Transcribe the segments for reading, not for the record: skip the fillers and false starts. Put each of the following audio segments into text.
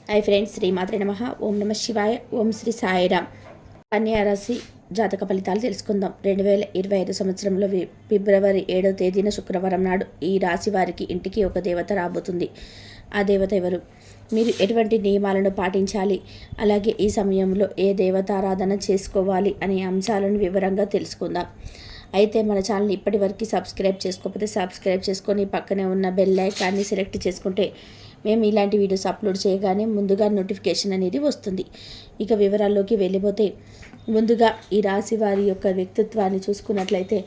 Hi friends, శ్రీమాత్రే నమః. ఓం నమ శివాయ. ఓం శ్రీ సాయిరామ్. కన్యా రాశి జాతక ఫలితాలు తెలుసుకుందాం. 2025 సంవత్సరంలో ఫిబ్రవరి 7వ తేదీన శుక్రవారం నాడు ఈ రాశి వారికి ఇంటికి ఒక దేవత రాబోతుంది. ఆ దేవత ఎవరు? మీరు ఎటువంటి నియమాలను పాటించాలి, అలాగే ఈ సమయంలో ఏ దేవతారాధన చేసుకోవాలి అనే అంశాలను వివరంగా తెలుసుకుందాం. అయితే మన ఛానల్ ఇప్పటివరకు సబ్స్క్రైబ్ చేసుకోకపోతే సబ్స్క్రైబ్ చేసుకొని పక్కనే ఉన్న బెల్ ఐకాన్ని సెలెక్ట్ చేసుకుంటే మేము ఇలాంటి వీడియోస్ అప్లోడ్ చేయగానే ముందుగా నోటిఫికేషన్ అనేది వస్తుంది. ఇక వివరాల్లోకి వెళ్ళిపోతే, ముందుగా ఈ రాశి వారి యొక్క వ్యక్తిత్వాన్ని చూసుకున్నట్లయితే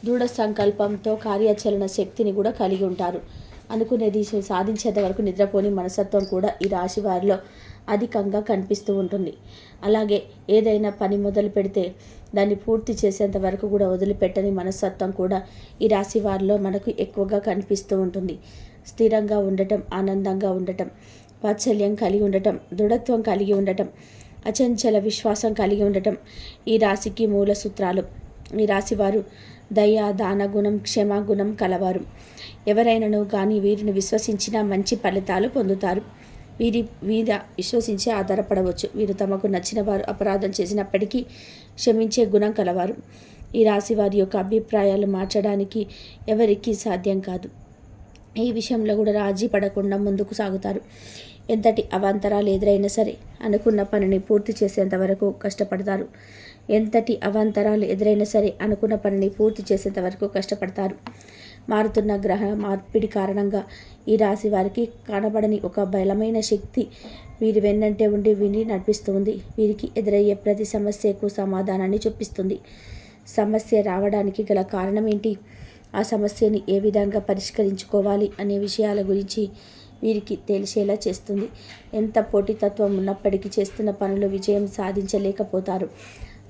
దృఢ సంకల్పంతో కార్యాచరణ శక్తిని కూడా కలిగి ఉంటారు. అనుకునేది సాధించేంత వరకు నిద్రపోని మనస్తత్వం కూడా ఈ రాశి వారిలో అధికంగా కనిపిస్తూ ఉంటుంది. అలాగే ఏదైనా పని మొదలు పెడితే దాన్ని పూర్తి చేసేంత వరకు కూడా వదిలిపెట్టని మనస్తత్వం కూడా ఈ రాశి వారిలో మనకు ఎక్కువగా కనిపిస్తూ ఉంటుంది. స్థిరంగా ఉండటం, ఆనందంగా ఉండటం, వాత్సల్యం కలిగి ఉండటం, దృఢత్వం కలిగి ఉండటం, అచంచల విశ్వాసం కలిగి ఉండటం ఈ రాశికి మూల సూత్రాలు. ఈ రాశివారు దయ, దాన గుణం, క్షమాగుణం కలవారు. ఎవరైనాను కానీ వీరిని విశ్వసించిన మంచి ఫలితాలు పొందుతారు. వీరి మీద విశ్వసించి ఆధారపడవచ్చు. వీరు తమకు నచ్చిన వారు అపరాధం చేసినప్పటికీ క్షమించే గుణం కలవారు. ఈ రాశి వారి యొక్క అభిప్రాయాలు మార్చడానికి ఎవరికీ సాధ్యం కాదు. ఈ విషయంలో కూడా రాజీ పడకుండా ముందుకు సాగుతారు. ఎంతటి అవాంతరాలు ఎదురైనా సరే అనుకున్న పనిని పూర్తి చేసేంత వరకు కష్టపడతారు. ఎంతటి అవాంతరాలు ఎదురైనా సరే అనుకున్న పనిని పూర్తి చేసేంత వరకు కష్టపడతారు. మారుతున్న గ్రహ మార్పిడి కారణంగా ఈ రాశి వారికి కనబడని ఒక బలమైన శక్తి వీరి వెన్నంటే ఉండి వీరిని నడిపిస్తుంది. వీరికి ఎదురయ్యే ప్రతి సమస్యకు సమాధానాన్ని చూపిస్తుంది. సమస్య రావడానికి గల కారణం ఏంటి, ఆ సమస్యని ఏ విధంగా పరిష్కరించుకోవాలి అనే విషయాల గురించి వీరికి తెలిసేలా చేస్తుంది. ఎంత పోటీతత్వం ఉన్నప్పటికీ చేస్తున్న పనులు విజయం సాధించలేకపోతారు.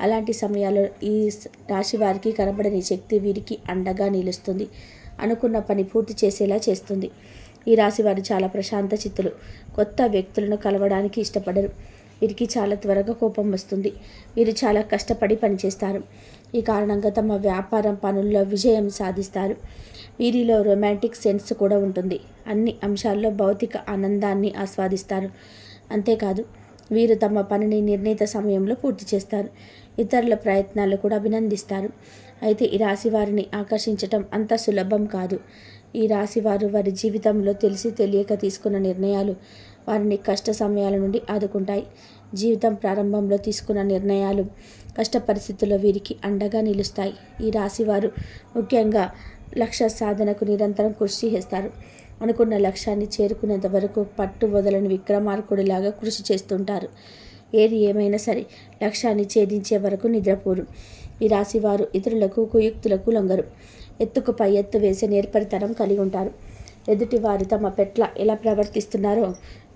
అలాంటి సమయాల్లో ఈ రాశి వారికి కనబడని శక్తి వీరికి అండగా నిలుస్తుంది. అనుకున్న పని పూర్తి చేసేలా చేస్తుంది. ఈ రాశి వారు చాలా ప్రశాంత చిత్తులు. కొత్త వ్యక్తులను కలవడానికి ఇష్టపడరు. వీరికి చాలా త్వరగా కోపం వస్తుంది. వీరు చాలా కష్టపడి పనిచేస్తారు. ఈ కారణంగా తమ వ్యాపారం పనుల్లో విజయం సాధిస్తారు. వీరిలో రొమాంటిక్ సెన్స్ కూడా ఉంటుంది. అన్ని అంశాల్లో భౌతిక ఆనందాన్ని ఆస్వాదిస్తారు. అంతేకాదు, వీరు తమ పనిని నిర్ణీత సమయంలో పూర్తి చేస్తారు. ఇతరుల ప్రయత్నాలు కూడా అభినందిస్తారు. అయితే ఈ రాశి వారిని ఆకర్షించటం అంత సులభం కాదు. ఈ రాశి వారు వారి జీవితంలో తెలిసి తెలియక తీసుకున్న నిర్ణయాలు వారిని కష్ట సమయాల నుండి ఆదుకుంటాయి. జీవితం ప్రారంభంలో తీసుకున్న నిర్ణయాలు కష్ట పరిస్థితుల్లో వీరికి అండగా నిలుస్తాయి. ఈ రాశి వారు ముఖ్యంగా లక్ష్య సాధనకు నిరంతరం కృషి చేస్తారు. అనుకున్న లక్ష్యాన్ని చేరుకునేంత వరకు పట్టు వదలని విక్రమార్కుడిలాగా కృషి చేస్తుంటారు. ఏది ఏమైనా సరే లక్ష్యాన్ని ఛేదించే వరకు నిద్రపోరు. ఈ రాశి వారు ఇతరులకు కుయుక్తులకు లొంగరు. ఎత్తుకు పై ఎత్తు వేసే నేర్పరితనం కలిగి ఉంటారు. ఎదుటి వారు తమ పట్ల ఎలా ప్రవర్తిస్తున్నారో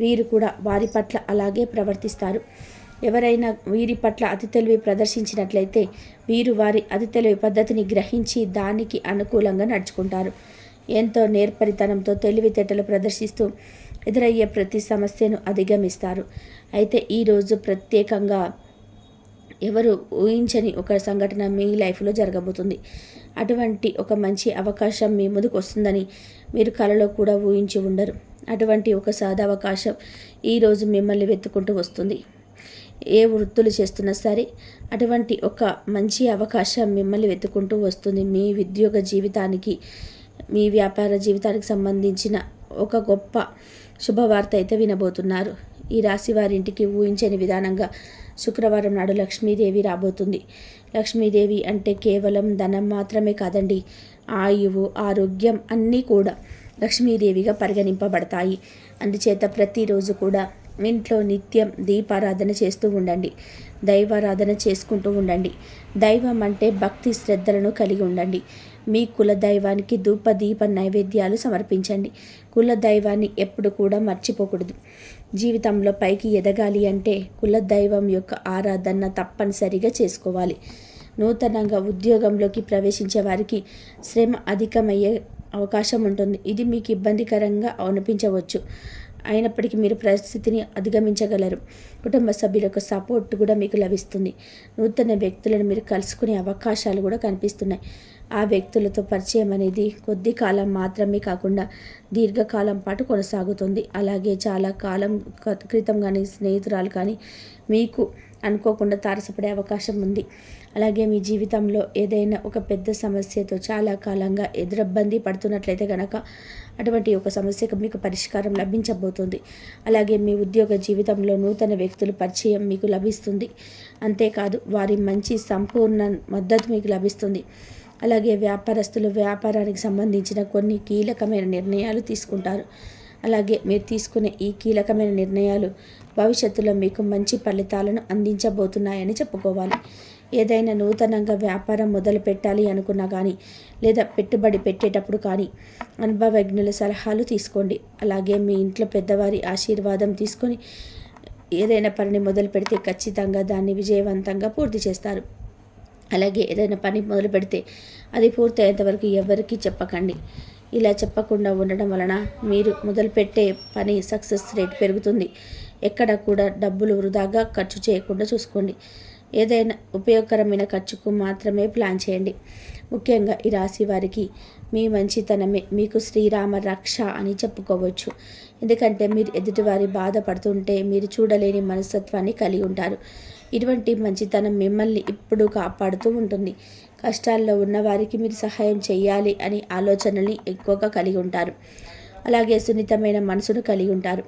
వీరు కూడా వారి పట్ల అలాగే ప్రవర్తిస్తారు. ఎవరైనా వీరి పట్ల అతి తెలివి ప్రదర్శించినట్లయితే వీరు వారి అతి తెలివి పద్ధతిని గ్రహించి దానికి అనుకూలంగా నడుచుకుంటారు. ఎంతో నేర్పరితనంతో తెలివితేటలు ప్రదర్శిస్తూ ఎదురయ్యే ప్రతి సమస్యను అధిగమిస్తారు. అయితే ఈరోజు ప్రత్యేకంగా ఎవరు ఊహించని ఒక సంఘటన మీ లైఫ్లో జరగబోతుంది. అటువంటి ఒక మంచి అవకాశం మీ ముందుకు వస్తుందని మీరు కలలో కూడా ఊహించి ఉండరు. అటువంటి ఒక సదవకాశం ఈరోజు మిమ్మల్ని వెతుక్కుంటూ వస్తుంది. ఏ వృత్తులు చేస్తున్నా సరే అటువంటి ఒక మంచి అవకాశం మిమ్మల్ని వెతుక్కుంటూ వస్తుంది. మీ ఉద్యోగ జీవితానికి, మీ వ్యాపార జీవితానికి సంబంధించిన ఒక గొప్ప శుభవార్త అయితే వినబోతున్నారు. ఈ రాశి వారింటికి ఊహించని విధానంగా శుక్రవారం నాడు లక్ష్మీదేవి రాబోతుంది. లక్ష్మీదేవి అంటే కేవలం ధనం మాత్రమే కాదండి, ఆయువు, ఆరోగ్యం అన్నీ కూడా లక్ష్మీదేవిగా పరిగణింపబడతాయి. అందుచేత ప్రతిరోజు కూడా ఇంట్లో నిత్యం దీపారాధన చేస్తూ ఉండండి. దైవారాధన చేసుకుంటూ ఉండండి. దైవం అంటే భక్తి శ్రద్ధలను కలిగి ఉండండి. మీ కుల దైవానికి ధూప దీప నైవేద్యాలు సమర్పించండి. కుల దైవాన్ని ఎప్పుడు కూడా మర్చిపోకూడదు. జీవితంలో పైకి ఎదగాలి అంటే కుల దైవం యొక్క ఆరాధన తప్పనిసరిగా చేసుకోవాలి. నూతనంగా ఉద్యోగంలోకి ప్రవేశించే వారికి శ్రమ అధికమయ్యే అవకాశం ఉంటుంది. ఇది మీకు ఇబ్బందికరంగా అనిపించవచ్చు. అయినప్పటికీ మీరు పరిస్థితిని అధిగమించగలరు. కుటుంబ సభ్యుల యొక్క సపోర్ట్ కూడా మీకు లభిస్తుంది. నూతన వ్యక్తులను మీరు కలుసుకునే అవకాశాలు కూడా కనిపిస్తున్నాయి. ఆ వ్యక్తులతో పరిచయం అనేది కొద్ది కాలం మాత్రమే కాకుండా దీర్ఘకాలం పాటు కొనసాగుతుంది. అలాగే చాలా కాలం క్రితం కానీ స్నేహితురాలు కానీ మీకు అనుకోకుండా తారసపడే అవకాశం ఉంది. అలాగే మీ జీవితంలో ఏదైనా ఒక పెద్ద సమస్యతో చాలా కాలంగా ఎదురబ్బంది పడుతున్నట్లయితే కనుక అటువంటి ఒక సమస్యకు మీకు పరిష్కారం లభించబోతుంది. అలాగే మీ ఉద్యోగ జీవితంలో నూతన వ్యక్తుల పరిచయం మీకు లభిస్తుంది. అంతేకాదు వారి మంచి సంపూర్ణ మద్దతు మీకు లభిస్తుంది. అలాగే వ్యాపారస్తులు వ్యాపారానికి సంబంధించిన కొన్ని కీలకమైన నిర్ణయాలు తీసుకుంటారు. అలాగే మీరు తీసుకునే ఈ కీలకమైన నిర్ణయాలు భవిష్యత్తులో మీకు మంచి ఫలితాలను అందించబోతున్నాయని చెప్పుకోవాలి. ఏదైనా నూతనంగా వ్యాపారం మొదలు పెట్టాలి అనుకున్నా కానీ లేదా పెట్టుబడి పెట్టేటప్పుడు కానీ అనుభవజ్ఞుల సలహాలు తీసుకోండి. అలాగే మీ ఇంట్లో పెద్దవారి ఆశీర్వాదం తీసుకొని ఏదైనా పనిని మొదలు పెడితే ఖచ్చితంగా దాన్ని విజయవంతంగా పూర్తి చేస్తారు. అలాగే ఏదైనా పని మొదలు పెడితే అది పూర్తయ్యేంత వరకు ఎవరికీ చెప్పకండి. ఇలా చెప్పకుండా ఉండడం వలన మీరు మొదలుపెట్టే పని సక్సెస్ రేట్ పెరుగుతుంది. ఎక్కడ కూడా డబ్బులు వృధాగా ఖర్చు చేయకుండా చూసుకోండి. ఏదైనా ఉపయోగకరమైన ఖర్చుకు మాత్రమే ప్లాన్ చేయండి. ముఖ్యంగా ఈ రాశి వారికి మీ మంచితనమే మీకు శ్రీరామ రక్ష అని చెప్పుకోవచ్చు. ఎందుకంటే మీరు ఎదుటివారి బాధపడుతుంటే మీరు చూడలేని మనస్తత్వాన్ని కలిగి ఉంటారు. ఇటువంటి మంచితనం మిమ్మల్ని ఇప్పుడు కాపాడుతూ ఉంటుంది. కష్టాల్లో ఉన్నవారికి మీరు సహాయం చేయాలి అని ఆలోచనల్ని ఎక్కువగా కలిగి ఉంటారు. అలాగే సున్నితమైన మనసును కలిగి ఉంటారు.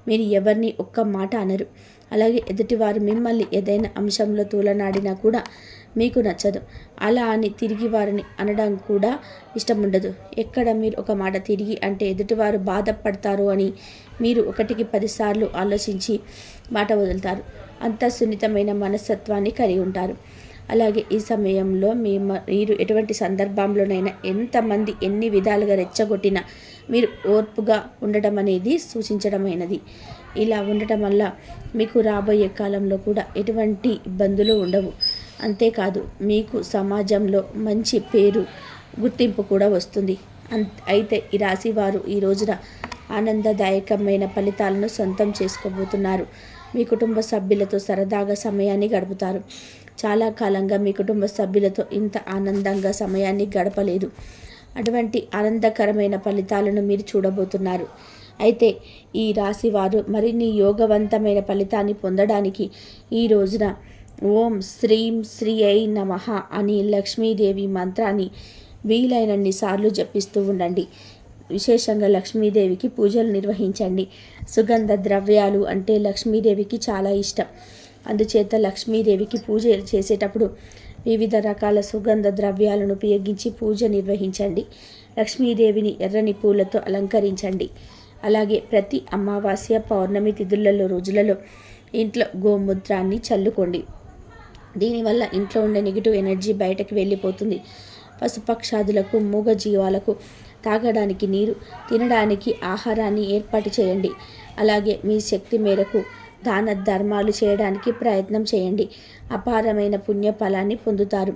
మీరు ఎవరిని ఒక్క మాట అనరు. అలాగే ఎదుటివారు మిమ్మల్ని ఏదైనా అంశంలో తూలనాడినా కూడా మీకు నచ్చదు. అలా అని తిరిగి వారిని అనడం కూడా ఇష్టం ఉండదు. ఎక్కడ మీరు ఒక మాట తిరిగి అంటే ఎదుటివారు బాధపడతారు అని మీరు 1కి 10 సార్లు ఆలోచించి మాట వదులుతారు. అంత సున్నితమైన మనస్తత్వాన్ని కలిగి ఉంటారు. అలాగే ఈ సమయంలో మీరు ఎటువంటి సందర్భంలోనైనా ఎంతమంది ఎన్ని విధాలుగా రెచ్చగొట్టినా మీరు ఓర్పుగా ఉండటం అనేది సూచించడమైనది. ఇలా ఉండటం వల్ల మీకు రాబోయే కాలంలో కూడా ఎటువంటి ఇబ్బందులు ఉండవు. అంతేకాదు మీకు సమాజంలో మంచి పేరు గుర్తింపు కూడా వస్తుంది. అయితే ఈ రాశి వారు ఈ రోజున ఆనందదాయకమైన ఫలితాలను సొంతం చేసుకోబోతున్నారు. మీ కుటుంబ సభ్యులతో సరదాగా సమయాన్ని గడుపుతారు. చాలా కాలంగా మీ కుటుంబ సభ్యులతో ఇంత ఆనందంగా సమయాన్ని గడపలేదు. అటువంటి ఆనందకరమైన ఫలితాలను మీరు చూడబోతున్నారు. అయితే ఈ రాశి వారు మరిన్ని యోగవంతమైన ఫలితాన్ని పొందడానికి ఈ రోజున ఓం శ్రీం శ్రీ ఐ నమః అని లక్ష్మీదేవి మంత్రాన్ని వీలైనన్ని సార్లు జపిస్తూ ఉండండి. విశేషంగా లక్ష్మీదేవికి పూజలు నిర్వహించండి. సుగంధ ద్రవ్యాలు అంటే లక్ష్మీదేవికి చాలా ఇష్టం. అందుచేత లక్ష్మీదేవికి పూజ చేసేటప్పుడు వివిధ రకాల సుగంధ ద్రవ్యాలను ఉపయోగించి పూజ నిర్వహించండి. లక్ష్మీదేవిని ఎర్రని పూలతో అలంకరించండి. అలాగే ప్రతి అమావాస్య పౌర్ణమి తిథులలో రోజులలో ఇంట్లో గోమూత్రాన్ని చల్లుకోండి. దీనివల్ల ఇంట్లో ఉండే నెగిటివ్ ఎనర్జీ బయటకు వెళ్ళిపోతుంది. పశుపక్షాదులకు మూగ జీవాలకు తాగడానికి నీరు, తినడానికి ఆహారాన్ని ఏర్పాటు చేయండి. అలాగే మీ శక్తి మేరకు దాన ధర్మాలు చేయడానికి ప్రయత్నం చేయండి. అపారమైన పుణ్య ఫలాన్ని పొందుతారు.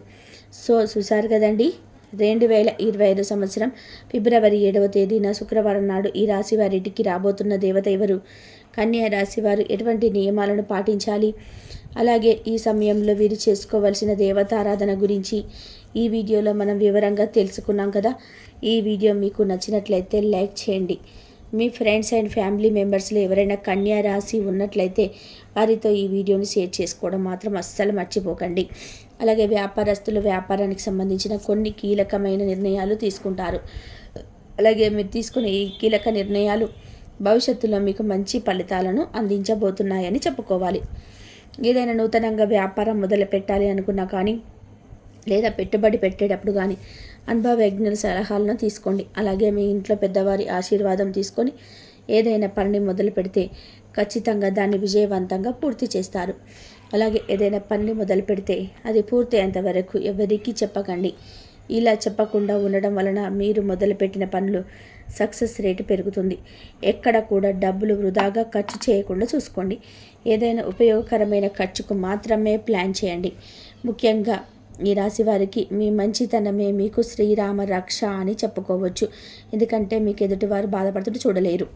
చూసారు కదండి, 2025 సంవత్సరం ఫిబ్రవరి 7వ తేదీన శుక్రవారం నాడు ఈ రాశి వారింటికి రాబోతున్న దేవత ఎవరు? కన్యా రాశి వారు ఎటువంటి నియమాలను పాటించాలి? అలాగే ఈ సమయంలో వీరు చేసుకోవాల్సిన దేవతారాధన గురించి ఈ వీడియోలో మనం వివరంగా తెలుసుకున్నాం కదా. ఈ వీడియో మీకు నచ్చినట్లయితే లైక్ చేయండి. మీ ఫ్రెండ్స్ అండ్ ఫ్యామిలీ మెంబర్స్లో ఎవరైనా కన్యా రాశి ఉన్నట్లయితే వారితో ఈ వీడియోని షేర్ చేసుకోవడం మాత్రం అస్సలు మర్చిపోకండి. అలాగే వ్యాపారస్తులు వ్యాపారానికి సంబంధించిన కొన్ని కీలకమైన నిర్ణయాలు తీసుకుంటారు. అలాగే మీరు తీసుకునే ఈ కీలక నిర్ణయాలు భవిష్యత్తులో మీకు మంచి ఫలితాలను అందించబోతున్నాయని చెప్పుకోవాలి. ఏదైనా నూతనంగా వ్యాపారం మొదలు పెట్టాలి అనుకున్నా కానీ లేదా పెట్టుబడి పెట్టేటప్పుడు కానీ అనుభవజ్ఞుల సలహాలను తీసుకోండి. అలాగే మీ ఇంట్లో పెద్దవారి ఆశీర్వాదం తీసుకొని ఏదైనా పనిని మొదలు పెడితే ఖచ్చితంగా దాన్ని విజయవంతంగా పూర్తి చేస్తారు. అలాగే ఏదైనా పనిని మొదలు పెడితే అది పూర్తి అయ్యేంత వరకు ఎవరికీ చెప్పకండి. ఇలా చెప్పకుండా ఉండడం వలన మీరు మొదలుపెట్టిన పనులు సక్సెస్ రేటు పెరుగుతుంది. ఎక్కడ కూడా డబ్బులు వృధాగా ఖర్చు చేయకుండా చూసుకోండి. ఏదైనా ఉపయోగకరమైన ఖర్చుకు మాత్రమే ప్లాన్ చేయండి. ముఖ్యంగా ఈ రాశి వారికి మీ మంచితనమే మీకు శ్రీరామ రక్ష అని చెప్పుకోవచ్చు. ఎందుకంటే మీకు ఎదుటివారు బాధపడుతుంటే చూడలేరు.